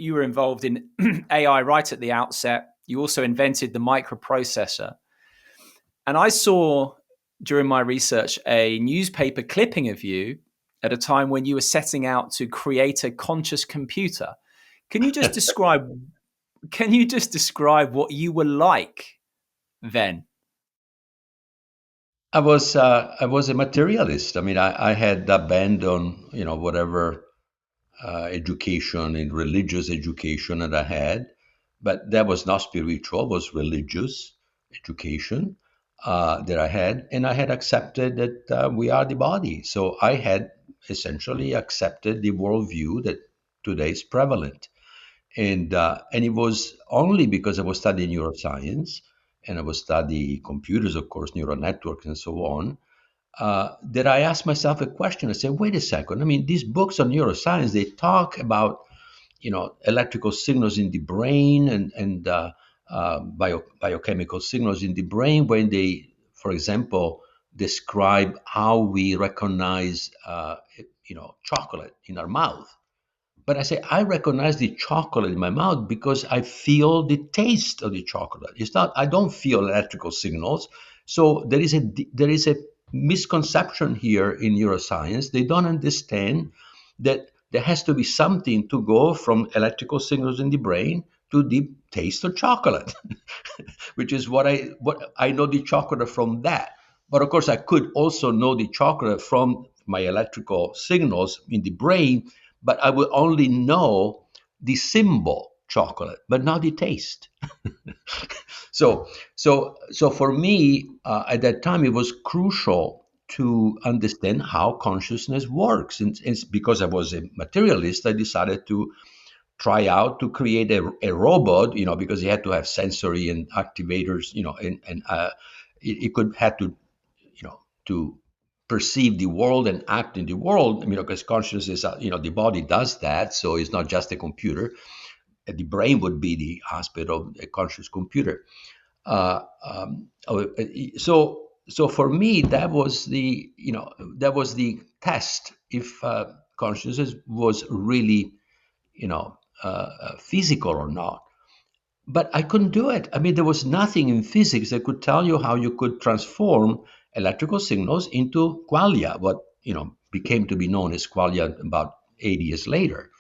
you were involved in AI right at the outset. You also invented the microprocessor. And I saw during my research a newspaper clipping of you at a time when you were setting out to create a conscious computer. Can you just describe what you were like then? I was a materialist. I mean, I had abandoned, whatever education and religious education that I had, but that was not spiritual, was religious education that I had. And I had accepted that we are the body. So I had essentially accepted the worldview that today is prevalent. And it was only because I was studying neuroscience and I was studying computers, of course, neural networks and so on, that I asked myself a question. I said, wait a second. I mean, these books on neuroscience, they talk about, electrical signals in the brain and biochemical signals in the brain when they, for example, describe how we recognize, chocolate in our mouth. But I say, I recognize the chocolate in my mouth because I feel the taste of the chocolate. It's not, I don't feel electrical signals. So there is a misconception here in neuroscience. They don't understand that there has to be something to go from electrical signals in the brain to the taste of chocolate, which is what I know the chocolate from that. But of course, I could also know the chocolate from my electrical signals in the brain, but I will only know the symbol chocolate, but not the taste. So for me, at that time, it was crucial to understand how consciousness works. And because I was a materialist, I decided to try out to create a robot, because it had to have sensory and activators, and it could have to, to perceive the world and act in the world. I mean, because consciousness is, the body does that, so it's not just a computer. The brain would be the aspect of a conscious computer. So for me, that was the test if consciousness was really, physical or not. But I couldn't do it. I mean, there was nothing in physics that could tell you how you could transform electrical signals into qualia, what became to be known as qualia about 80 years later.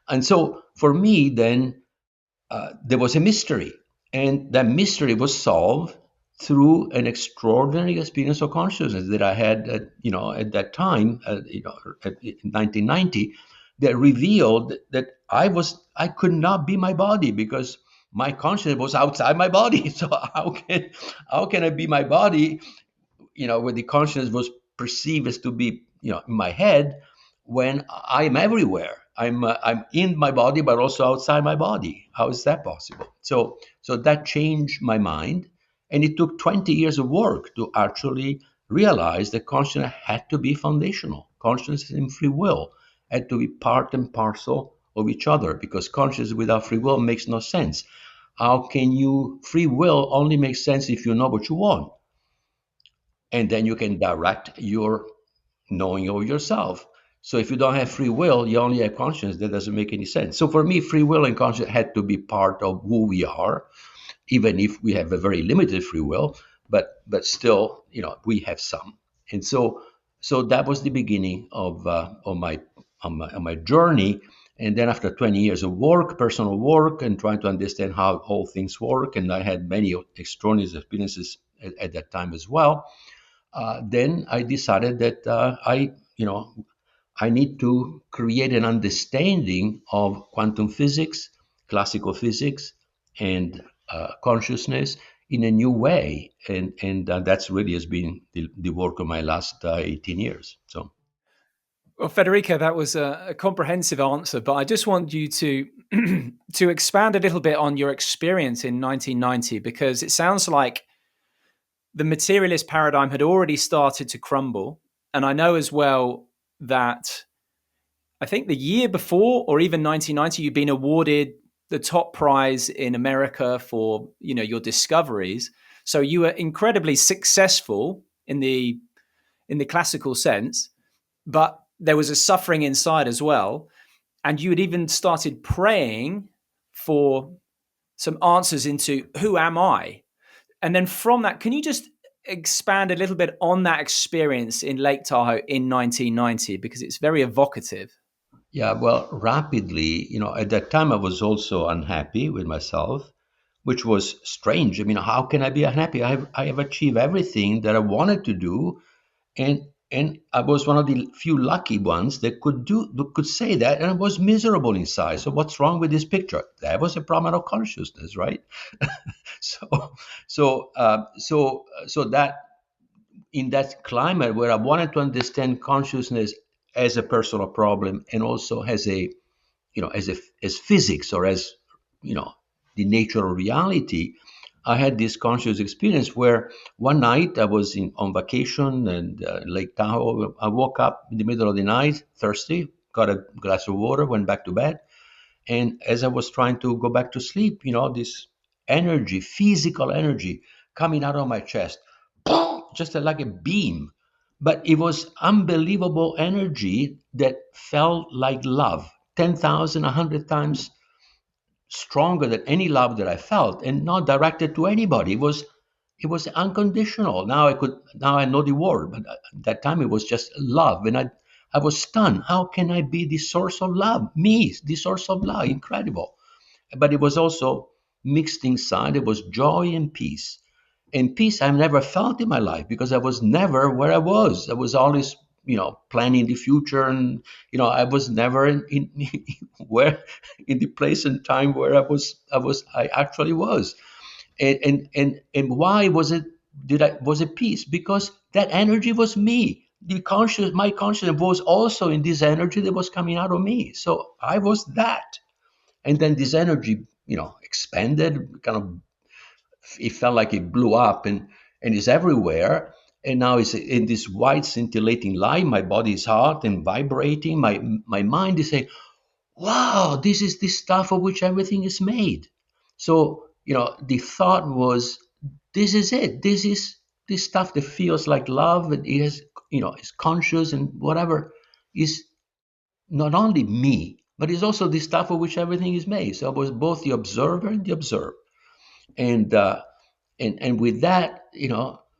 And so for me, then there was a mystery, and that mystery was solved through an extraordinary experience of consciousness that I had, at that time, in 1990, that revealed that I could not be my body because my consciousness was outside my body. So how can I be my body? Where the consciousness was perceived as to be, in my head, when I'm everywhere. I'm in my body, but also outside my body. How is that possible? So that changed my mind, and it took 20 years of work to actually realize that consciousness had to be foundational. Consciousness and free will had to be part and parcel of each other, because consciousness without free will makes no sense. How can you free will only makes sense if you know what you want, and then you can direct your knowing of yourself. So if you don't have free will, you only have conscience. That doesn't make any sense. So for me, free will and conscience had to be part of who we are, even if we have a very limited free will, but still, we have some. And so that was the beginning of my journey. And then after 20 years of work, personal work, and trying to understand how all things work, and I had many extraordinary experiences at that time as well. Then I decided that I need to create an understanding of quantum physics, classical physics, and consciousness in a new way, and that's really has been the work of my last 18 years. So. Well, Federico, that was a comprehensive answer, but I just want you to to expand a little bit on your experience in 1990, because it sounds like the materialist paradigm had already started to crumble. And I know as well that I think the year before, or even 1990, you've been awarded the top prize in America for your discoveries. So you were incredibly successful in the classical sense, but there was a suffering inside as well. and you had even started praying for some answers into who am I? And then from that, can you just expand a little bit on that experience in Lake Tahoe in 1990? Because it's very evocative. Yeah, well, rapidly, at that time I was also unhappy with myself, which was strange. I mean, how can I be unhappy? I have achieved everything that I wanted to do, and I was one of the few lucky ones that could say that, and I was miserable inside. So what's wrong with this picture? That was a problem of consciousness, right? So so that in that climate where I wanted to understand consciousness as a personal problem and also as a as physics or as you know the nature of reality. I had this conscious experience where one night I was on vacation and Lake Tahoe. I woke up in the middle of the night, thirsty, got a glass of water, went back to bed, and as I was trying to go back to sleep, this energy, physical energy, coming out of my chest, just like a beam. But it was unbelievable energy that felt like love, 10,000, 100 times stronger than any love that I felt, and not directed to anybody. It was unconditional. Now I know the word, but at that time it was just love, and I was stunned. How can I be the source of love? Me, the source of love, incredible. But it was also mixed inside. It was joy and peace. And peace I've never felt in my life because I was never where I was. I was always, planning the future, and I was never in where in the place and time where I actually was. And why was it peace? Because that energy was me. My consciousness was also in this energy that was coming out of me. So I was that. And then this energy, expanded, kind of, it felt like it blew up and is everywhere. And now it's in this white scintillating light. My body is hot and vibrating. My mind is saying, wow, this is the stuff of which everything is made. So, the thought was, this is it. This is this stuff that feels like love. And it is, is conscious and whatever is not only me, but it's also the stuff of which everything is made. So I was both the observer and the observed. And and with that,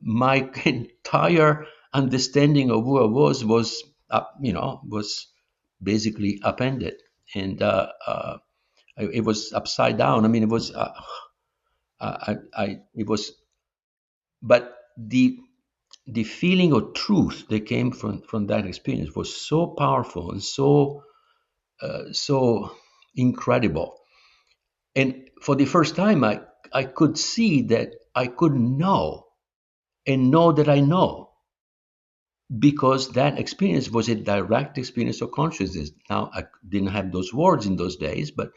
my entire understanding of who I was was basically upended, and it was upside down. I mean, it was it was, but the feeling of truth that came from that experience was so powerful and so incredible. And for the first time, I could see that I could know and know that I know, because that experience was a direct experience of consciousness. Now, I didn't have those words in those days, but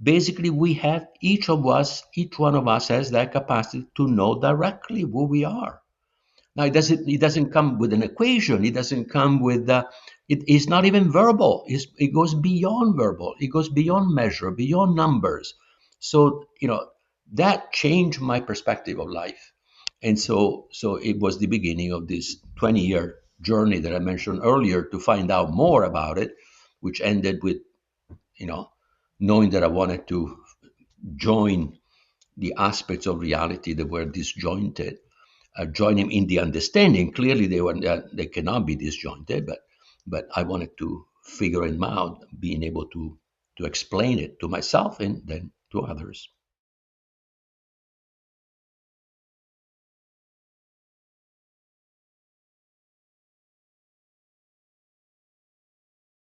basically, we have each one of us has that capacity to know directly who we are. Now, it doesn't come with an equation. It doesn't come with it is not even verbal. It goes beyond verbal. It goes beyond measure, beyond numbers. So that changed my perspective of life, and so it was the beginning of this 20-year journey that I mentioned earlier to find out more about it, which ended with you know knowing that I wanted to join the aspects of reality that were disjointed, join him in the understanding. Clearly, they cannot be disjointed, but I wanted to figure him out, being able to explain it to myself and then to others.